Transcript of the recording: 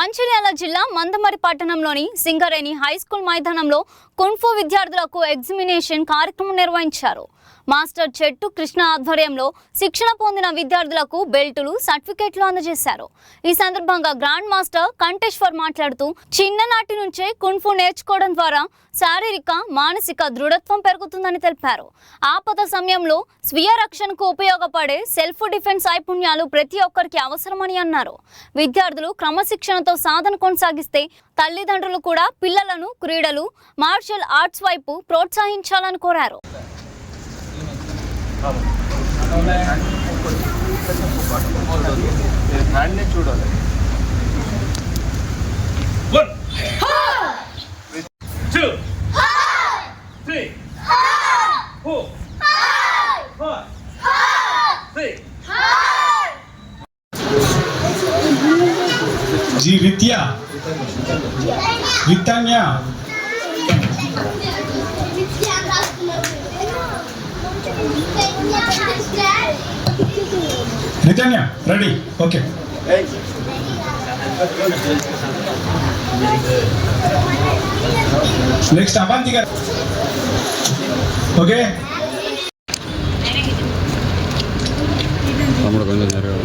మంచిర్యాల జిల్లా మందమరి పట్టణంలోని Singareni high school మైదానంలో కుంఫు విద్యార్థులకు ఎగ్జామినేషన్ కార్యక్రమం నిర్వహించారు. మాస్టర్ చెట్టు కృష్ణ ఆధ్వర్యంలో శిక్షణ పొందిన విద్యార్థులకు బెల్టులు, సర్టిఫికెట్లు అందజేశారు. ఈ సందర్భంగా గ్రాండ్ మాస్టర్ కంటేశ్వర్ మాట్లాడుతూ చిన్ననాటి నుంచే కుంఫు నేర్చుకోవడం ద్వారా శారీరక, మానసిక దృఢత్వం పెరుగుతుందని తెలిపారు. ఆపద సమయంలో స్వీయ రక్షణకు ఉపయోగపడే సెల్ఫ్ డిఫెన్స్ నైపుణ్యాలు ప్రతి ఒక్కరికి అవసరమని అన్నారు. విద్యార్థులు క్రమశిక్షణతో సాధన కొనసాగిస్తే తల్లిదండ్రులు కూడా పిల్లలను క్రీడలు, మార్షల్ ఆర్ట్స్ వైపు ప్రోత్సహించాలని కోరారు. जी Vidya Vitanya Ritanya ready okay next Avantika okay తమ్ముడు కొంచెం జరగదు.